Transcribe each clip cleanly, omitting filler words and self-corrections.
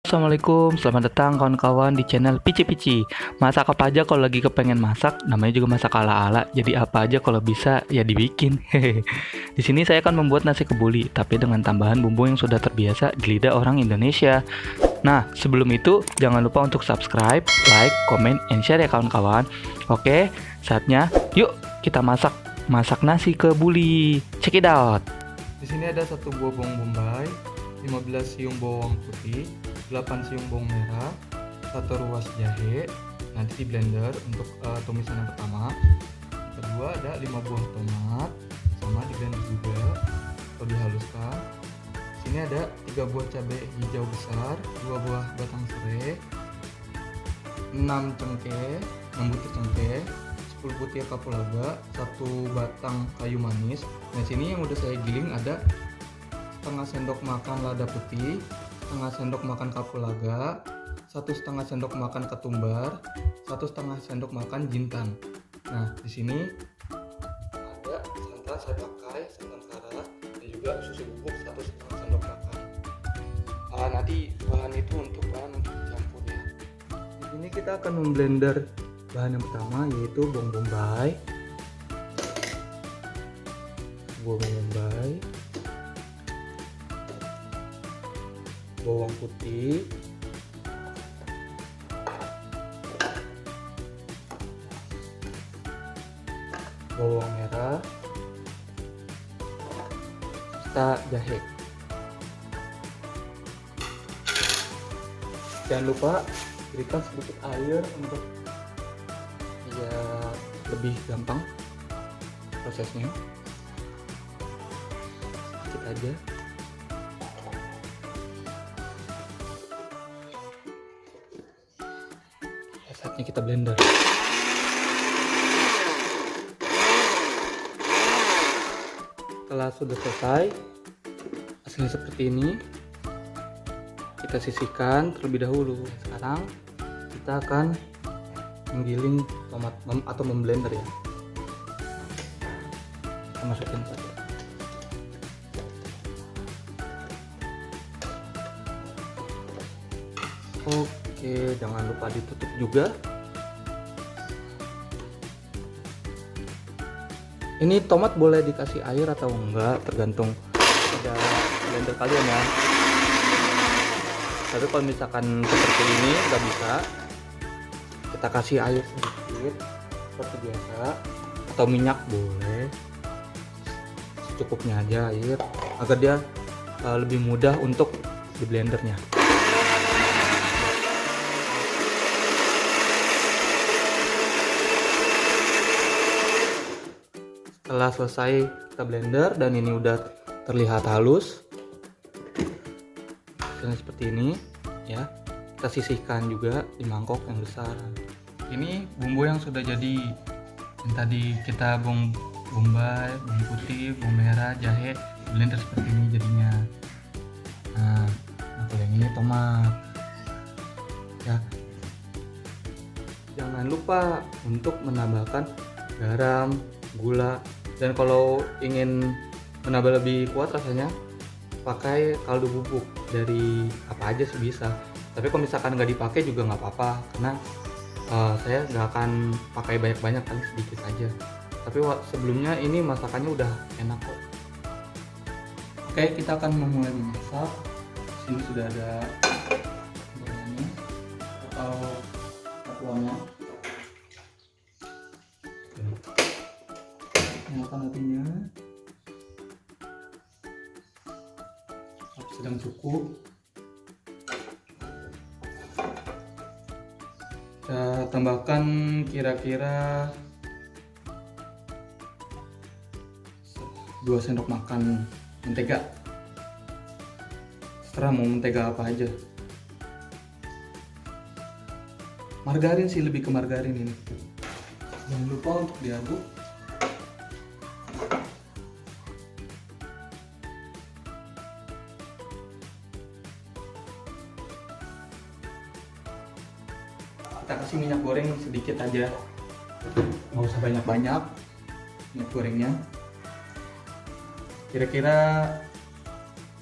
Assalamualaikum, selamat datang kawan-kawan di channel Pici Pici. Masak apa aja kalau lagi kepengen masak, namanya juga masak ala-ala. Jadi apa aja kalau bisa ya dibikin. Hehehe. Di sini saya akan membuat nasi kebuli, tapi dengan tambahan bumbu yang sudah terbiasa di lidah orang Indonesia. Nah, sebelum itu jangan lupa untuk subscribe, like, comment, and share ya kawan-kawan. Oke, saatnya yuk kita masak nasi kebuli. Check it out. Di sini ada 1 buah bawang bombay, 15 siung bawang putih, 8 siung bawang merah, 1 ruas jahe, nanti di blender untuk tumisan yang pertama. Kedua ada 5 buah tomat, sama di blender juga, atau dihaluskan. Sini ada 3 buah cabai hijau besar, 2 buah batang serai, 6 cengkeh, 6 butir cengkeh, 10 butir kapulaga, 1 batang kayu manis. Nah sini yang udah saya giling ada setengah sendok makan lada putih, setengah sendok makan kapulaga, 1,5 sendok makan ketumbar, 1,5 sendok makan jintan. Nah di sini ada santan, saya pakai santan kara, dan juga susu bubuk 1,5 sendok makan. Nanti bahan itu untuk campurnya. Di sini kita akan memblender bahan yang pertama, yaitu bawang bombay, bawang putih, bawang merah, serta jahe. Jangan lupa berikan sedikit air untuk ya lebih gampang prosesnya. Sedikit aja. Saatnya kita blender. Setelah sudah selesai, hasilnya seperti ini. Kita sisihkan terlebih dahulu. Sekarang kita akan menggiling tomat atau memblender ya. Kita masukin saja. Oke, jangan lupa ditutup juga. Ini tomat boleh dikasih air atau enggak, tergantung pada blender kalian ya. Tapi kalau misalkan seperti ini nggak bisa, kita kasih air sedikit seperti biasa, atau minyak boleh, secukupnya aja air, agar dia lebih mudah untuk di blendernya. Setelah selesai kita blender dan ini udah terlihat halus, hasilnya seperti ini ya. Kita sisihkan juga di mangkok yang besar. Ini bumbu yang sudah jadi, yang tadi kita bawang bombay, bawang putih, bawang merah, jahe, blender seperti ini jadinya. Nah kalau yang ini tomat ya. Jangan lupa untuk menambahkan garam, gula, dan kalau ingin menambah lebih kuat rasanya, pakai kaldu bubuk dari apa aja sih bisa. Tapi kalau misalkan nggak dipakai juga nggak apa-apa, karena saya nggak akan pakai banyak-banyak, kan sedikit aja. Tapi sebelumnya ini masakannya udah enak kok. Oke, kita akan memulai memasak. Sini sudah ada bahannya atau satuannya. Nyalakan apinya, api sedang cukup. Kita tambahkan kira-kira 2 sendok makan mentega. Terserah mau mentega apa aja. Margarin sih, lebih ke margarin ini. Jangan lupa untuk diaduk. Kita kasih minyak goreng sedikit aja, nggak usah banyak-banyak minyak gorengnya. Kira-kira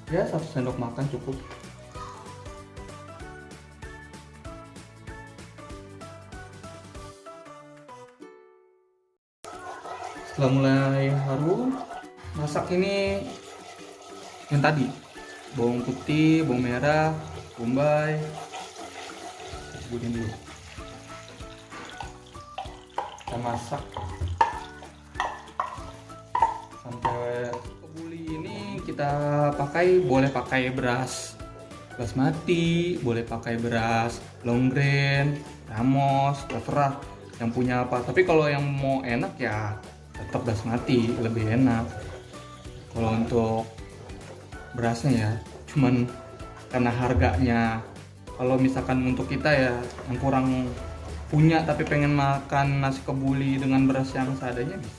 ya 1 sendok makan cukup. Setelah mulai harum, masak ini yang tadi, bawang putih, bawang merah, bombay, ceburin dulu. Kita masak sampai kebuli ini kita pakai, boleh pakai beras basmati, boleh pakai beras long grain, ramos, terserah yang punya apa. Tapi kalau yang mau enak ya tetap basmati, lebih enak. Kalau untuk berasnya ya, cuman karena harganya, kalau misalkan untuk kita ya yang kurang punya tapi pengen makan nasi kebuli dengan beras yang seadanya bisa.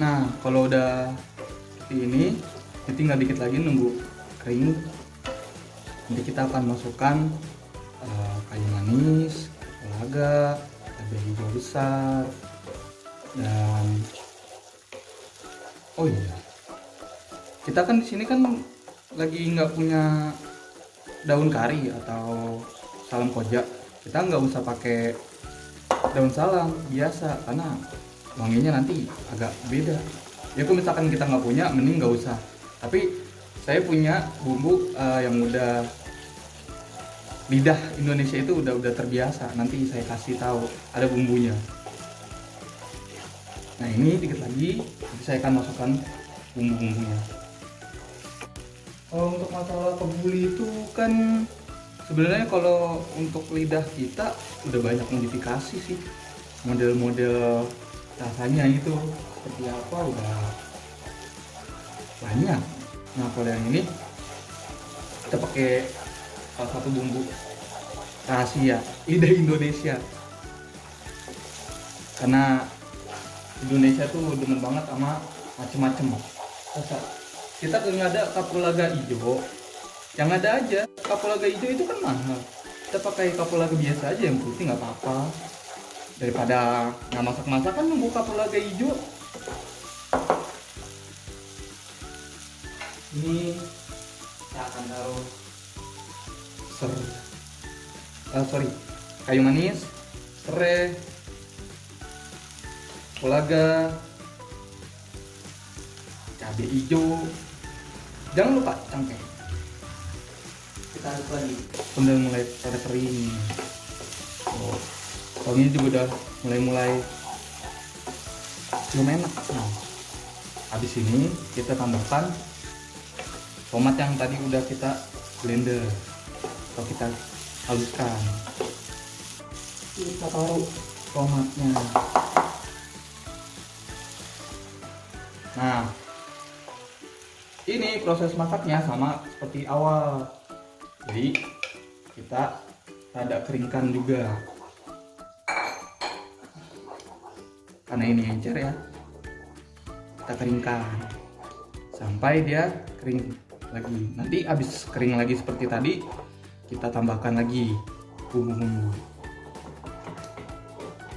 Nah kalau udah seperti ini tinggal dikit lagi nunggu kering. Nanti kita akan masukkan kayu manis, lada, cabai hijau besar, dan oh iya, kita kan di sini kan lagi nggak punya daun kari atau salam koja. Kita nggak usah pakai daun salam biasa karena wanginya nanti agak beda. Ya kalau misalkan kita nggak punya, mending nggak usah. Tapi saya punya bumbu yang udah lidah Indonesia itu udah terbiasa. Nanti saya kasih tahu ada bumbunya. Nah ini dikit lagi, saya akan masukkan bumbu-bumbunya. Kalau untuk masalah kebuli itu kan sebenarnya kalau untuk lidah kita udah banyak modifikasi sih. Model-model rasanya itu seperti apa udah banyak. Nah kalau yang ini kita pakai salah satu bumbu rahasia lidah Indonesia, karena Indonesia tuh demen banget sama macem-macem. Kita nggak ada kapulaga hijau, yang ada aja kapulaga hijau itu kan mahal. Kita pakai kapulaga biasa aja yang putih nggak apa-apa, daripada nggak masak-masak kan nunggu kapulaga hijau. Ini kita akan taruh kayu manis, serai, kapulaga, cabai hijau, jangan lupa cengkeh. Kita aduk lagi udah mulai pada kering. Kalau ini juga udah mulai belum enak. Nah, habis ini kita tambahkan tomat yang tadi udah kita blender atau kita haluskan. Kita taruh tomatnya. Nah, ini proses masaknya sama seperti awal. Jadi kita rada keringkan juga. Karena ini encer ya, kita keringkan sampai dia kering lagi. Nanti habis kering lagi seperti tadi, kita tambahkan lagi bumbu-bumbu.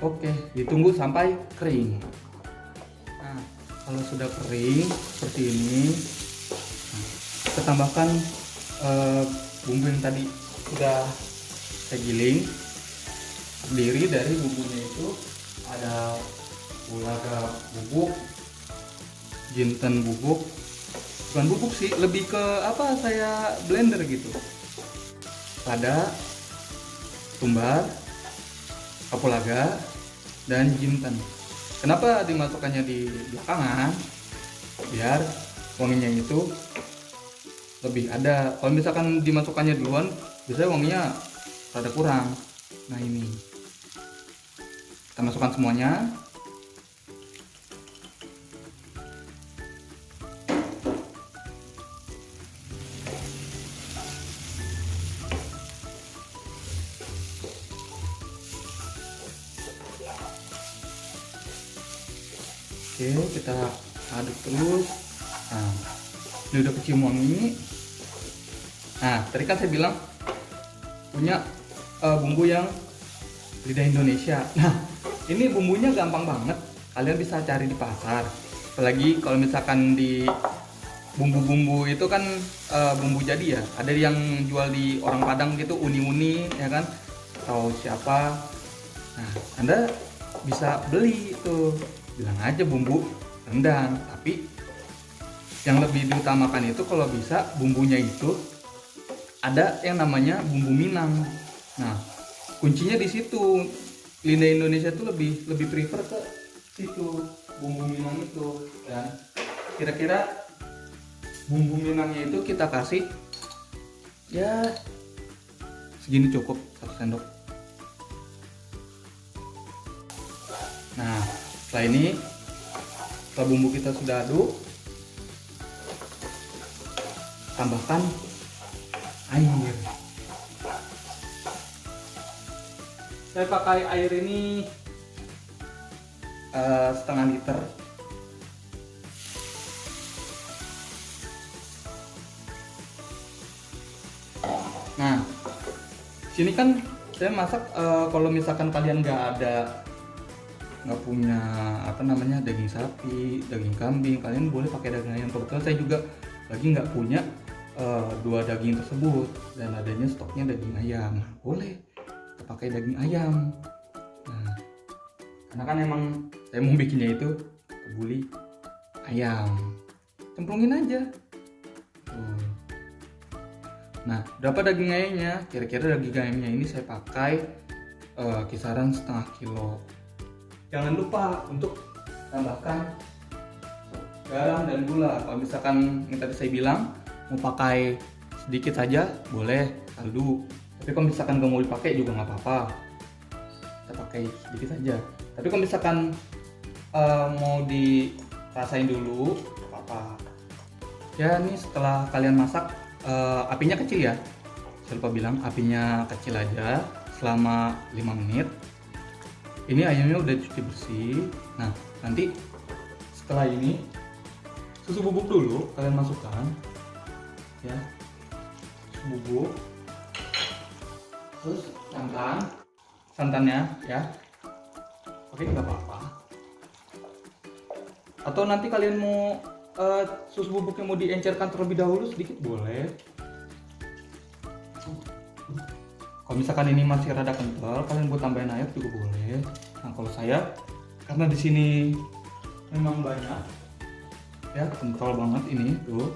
Oke, ditunggu sampai kering. Nah, kalau sudah kering seperti ini, kita tambahkan bumbu yang tadi sudah saya giling. Terdiri dari bumbunya itu ada kapulaga bubuk, jinten bubuk, bukan bubuk sih, lebih ke apa, saya blender gitu. Ada tumbar, kapulaga, dan jinten. Kenapa dimasukkannya di belakangan? Biar wanginya itu lebih ada. Kalau misalkan dimasukkannya duluan, biasanya wanginya rada kurang. Nah ini kita masukkan semuanya. Oke, kita aduk terus. Nah, ini udah kecium wangi. Nah, tadi kan saya bilang punya bumbu yang lidah Indonesia. Nah, ini bumbunya gampang banget. Kalian bisa cari di pasar. Apalagi kalau misalkan di bumbu-bumbu itu kan bumbu jadi ya. Ada yang jual di orang Padang gitu, uni-uni ya kan, atau siapa. Nah, Anda bisa beli itu. Bilang aja bumbu rendang. Tapi yang lebih diutamakan itu kalau bisa bumbunya itu ada yang namanya bumbu Minang. Nah, kuncinya di situ. Lidah Indonesia tuh lebih prefer ke situ, bumbu Minang itu. Dan kira-kira bumbu Minangnya itu kita kasih ya segini cukup, 1 sendok. Nah, setelah ini, setelah bumbu kita sudah aduk, tambahkan air. Saya pakai air ini setengah liter. Nah, sini kan saya masak, kalau misalkan kalian nggak punya daging sapi, daging kambing, kalian boleh pakai daging ayam. Kebetulan saya juga lagi nggak punya 2 daging tersebut dan adanya stoknya daging ayam. Boleh kita pakai daging ayam. Nah, karena kan emang saya mau bikinnya itu kebuli ayam. Cemplungin aja. Tuh. Nah, berapa daging ayamnya? Kira-kira daging ayamnya ini saya pakai kisaran setengah kilo. Jangan lupa untuk tambahkan garam dan gula. Kalau misalkan yang tadi saya bilang mau pakai sedikit saja boleh kaldu. Tapi kalau misalkan nggak mau dipakai juga nggak apa-apa. Kita pakai sedikit saja. Tapi kalau misalkan mau dirasain dulu, nggak apa-apa. Ya, ini setelah kalian masak, apinya kecil ya. Saya lupa bilang apinya kecil aja selama 5 menit. Ini ayamnya udah cuci bersih. Nah, nanti setelah ini susu bubuk dulu kalian masukkan ya, susu bubuk, terus santannya ya, oke nggak apa-apa. Atau nanti kalian mau susu bubuknya mau diencerkan terlebih dahulu sedikit boleh. Kalau misalkan ini masih rada kental, kalian buat tambahin air juga boleh. Nah, kalau saya karena di sini memang banyak ya, kental banget ini tuh,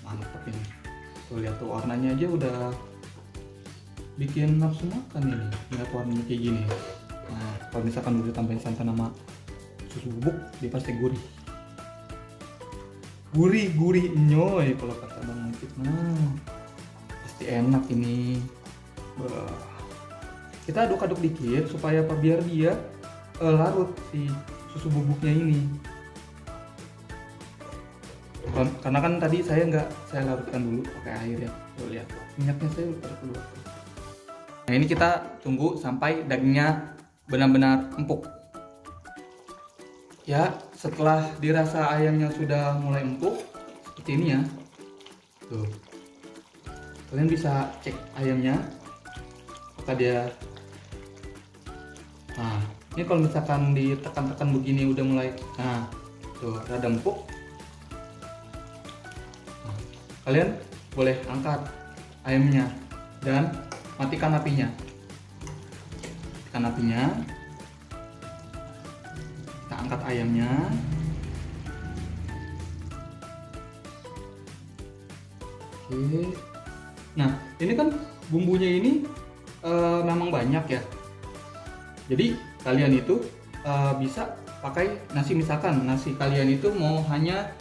mantap ini. Tuh lihat tuh warnanya aja udah bikin nafsu makan ini. Lihat warnanya kayak gini. Nah, kalau misalkan udah tambahin santan sama susu bubuk, dia pasti gurih. Gurih nyoy kalau kata Bang Mukit. Nah, pasti enak ini. Kita aduk-aduk dikit supaya apa, biar dia larut si susu bubuknya ini. Karena kan tadi saya larutkan dulu pakai air ya. Tuh lihat, minyaknya saya udah keluar. Nah, ini kita tunggu sampai dagingnya benar-benar empuk. Ya, setelah dirasa ayamnya sudah mulai empuk seperti ini ya. Tuh. Kalian bisa cek ayamnya apakah dia. Nah, ini kalau misalkan ditekan-tekan begini udah mulai, nah tuh rada empuk. Nah, kalian boleh angkat ayamnya dan matikan apinya. Matikan apinya. Kita angkat ayamnya. Oke. Nah, ini kan bumbunya ini memang banyak ya. Jadi kalian itu bisa pakai nasi, misalkan nasi kalian itu mau hanya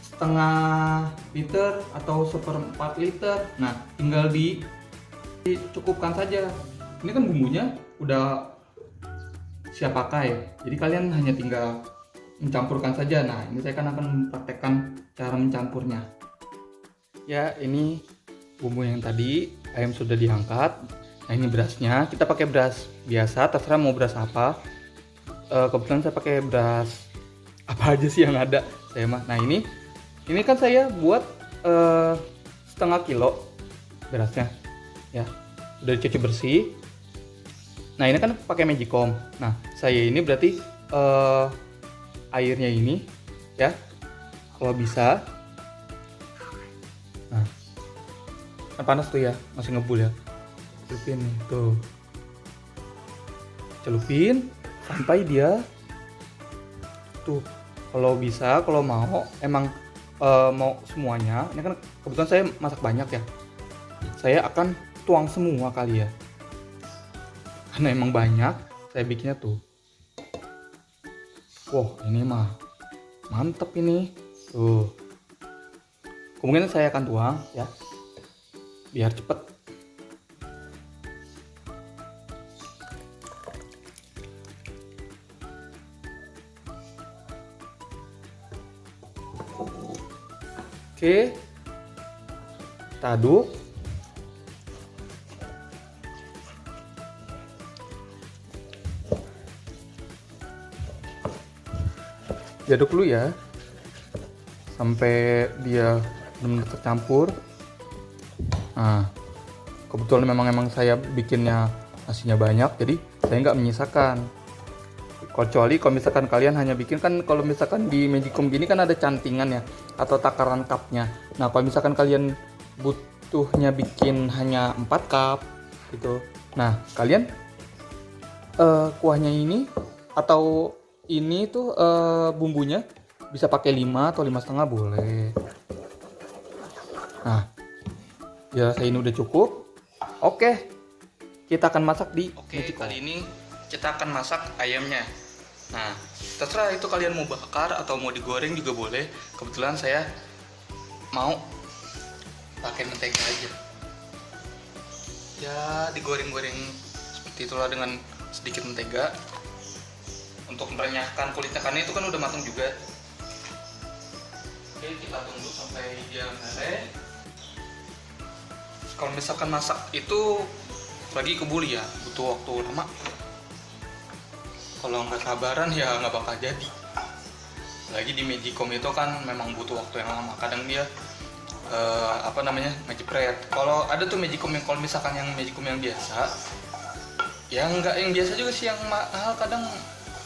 setengah liter atau 1/4 liter. Nah, tinggal dicukupkan saja. Ini kan bumbunya udah siap pakai. Jadi kalian hanya tinggal mencampurkan saja. Nah, ini saya akan mempraktekkan cara mencampurnya. Ya, ini bumbu yang tadi, ayam sudah diangkat. Nah, ini berasnya, kita pakai beras biasa, terserah mau beras apa. Kebetulan saya pakai beras apa aja sih yang ada saya mah. Nah, ini kan saya buat setengah kilo berasnya ya, udah dicuci bersih. Nah, ini kan pakai magicom. Nah, saya ini berarti airnya ini ya, kalau bisa. Nah, kan panas tuh ya, masih ngebul ya. Celupin nih, tuh. Celupin sampai dia tuh. Kalau bisa, kalau mau emang mau semuanya, ini kan kebetulan saya masak banyak ya, saya akan tuang semua kali ya, karena emang banyak saya bikinnya tuh. Wah, ini mah mantep ini tuh. Kemungkinan saya akan tuang ya, biar cepet. Oke, kita aduk. Diaduk dulu ya, sampai dia benar-benar tercampur. Nah, kebetulan memang saya bikinnya nasinya banyak, jadi saya nggak menyisakan. Kecuali kalau misalkan kalian hanya bikin, kan kalau misalkan di Magicom gini kan ada cantingan ya, atau takaran cupnya. Nah, kalau misalkan kalian butuhnya bikin hanya 4 cup gitu, nah kalian kuahnya ini atau ini tuh bumbunya bisa pakai 5 atau 5,5 boleh. Nah, ya saya ini udah cukup. Oke, kita akan masak di Magicom. Kali ini kita akan masak ayamnya. Nah, terserah itu kalian mau bakar atau mau digoreng juga boleh. Kebetulan saya mau pakai mentega aja. Ya, digoreng-goreng seperti itulah dengan sedikit mentega untuk merenyahkan kulitnya, karena itu kan udah matang juga. Oke, kita tunggu sampai dia meleleh. Kalau misalkan masak itu lagi kebuli ya, butuh waktu lama. Kalau nggak sabaran ya nggak bakal jadi. Lagi di Magicom itu kan memang butuh waktu yang lama. Kadang dia ngejepret. Kalau ada tuh Magicom yang, kalau misalkan yang Magicom yang biasa, ya nggak yang biasa juga sih, yang mahal kadang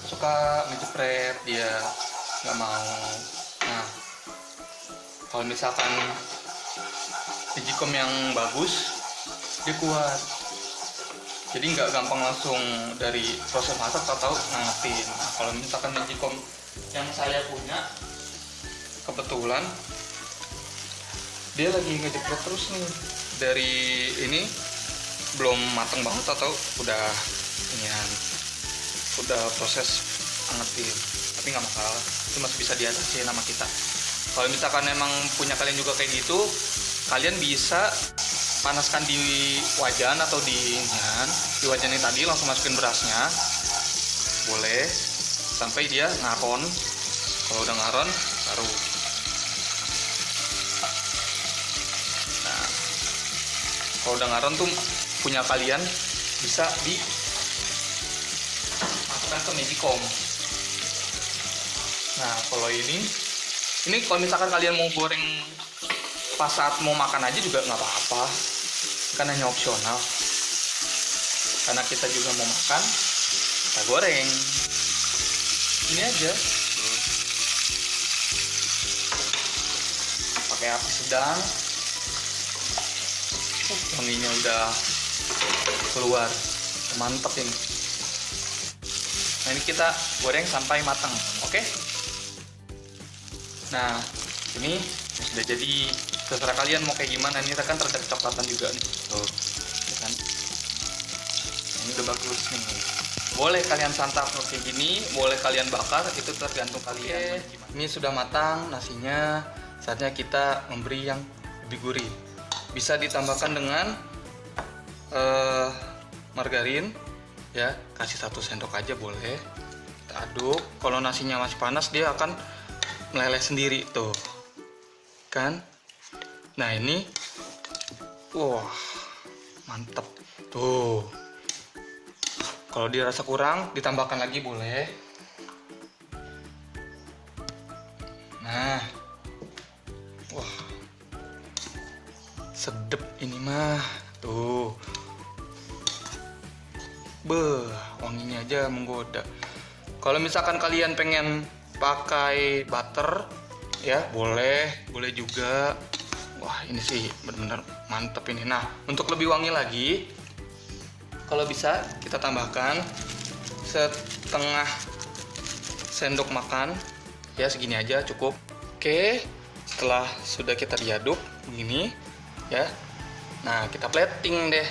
suka ngejepret, dia nggak mau. Nah, kalau misalkan Magicom yang bagus, dia kuat. Jadi nggak gampang langsung dari proses masak tahu ngangetin. Nah, kalau misalkan Magicom yang saya punya, kebetulan dia lagi ngejepret terus nih. Dari ini belum mateng banget atau udah udah proses angetin, tapi nggak masalah, itu masih bisa diatasi sama kita. Kalau misalkan emang punya kalian juga kayak gitu, kalian bisa panaskan di wajan atau di wajan ini tadi, langsung masukin berasnya, boleh sampai dia ngaron. Kalau udah ngaron baru. Nah, kalau udah ngaron tuh punya kalian bisa dimasukkan ke Magicom. Nah, kalau ini kalau misalkan kalian mau goreng pas saat mau makan aja juga nggak apa-apa, kan hanya opsional. Karena kita juga mau makan, kita goreng. Ini aja. Pakai api sedang. Wanginya udah keluar, mantep ini. Nah, ini kita goreng sampai matang, oke? Nah, ini sudah jadi. Terserah kalian mau kayak gimana. Ini kan terlihat coklatan juga nih, tuh, kan? Ini udah bagus nih. Boleh kalian santap kayak gini, boleh kalian bakar, itu tergantung kalian. Ini sudah matang nasinya, saatnya kita memberi yang lebih gurih. Bisa ditambahkan dengan margarin, ya, kasih 1 sendok aja boleh. Kita aduk. Kalau nasinya masih panas, dia akan meleleh sendiri tuh, kan? Nah, ini wah, mantap tuh. Kalau dirasa kurang, ditambahkan lagi boleh. Nah, wah, sedep ini mah tuh. Beuh, wanginya aja menggoda. Kalau misalkan kalian pengen pakai butter, ya boleh juga. Wah, ini sih benar-benar mantep ini. Nah, untuk lebih wangi lagi, kalau bisa kita tambahkan setengah sendok makan. Ya, segini aja cukup. Oke, setelah sudah kita diaduk begini ya. Nah, kita plating deh.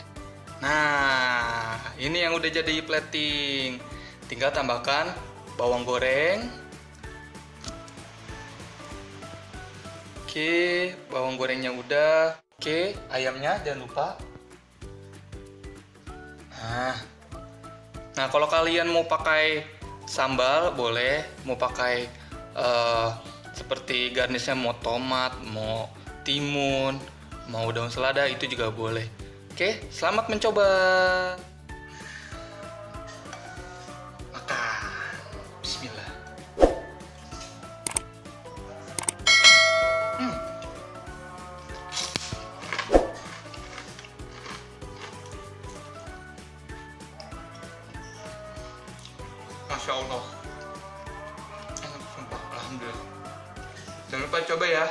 Nah, ini yang udah jadi plating. Tinggal tambahkan bawang goreng. Oke, bawang gorengnya udah. Oke, ayamnya jangan lupa. Nah, kalau kalian mau pakai sambal boleh, mau pakai seperti garnisnya mau tomat, mau timun, mau daun selada itu juga boleh. Oke, selamat mencoba. Makan. Bismillah. Masya Allah. Enak sumpah, alhamdulillah. Jangan lupa coba ya.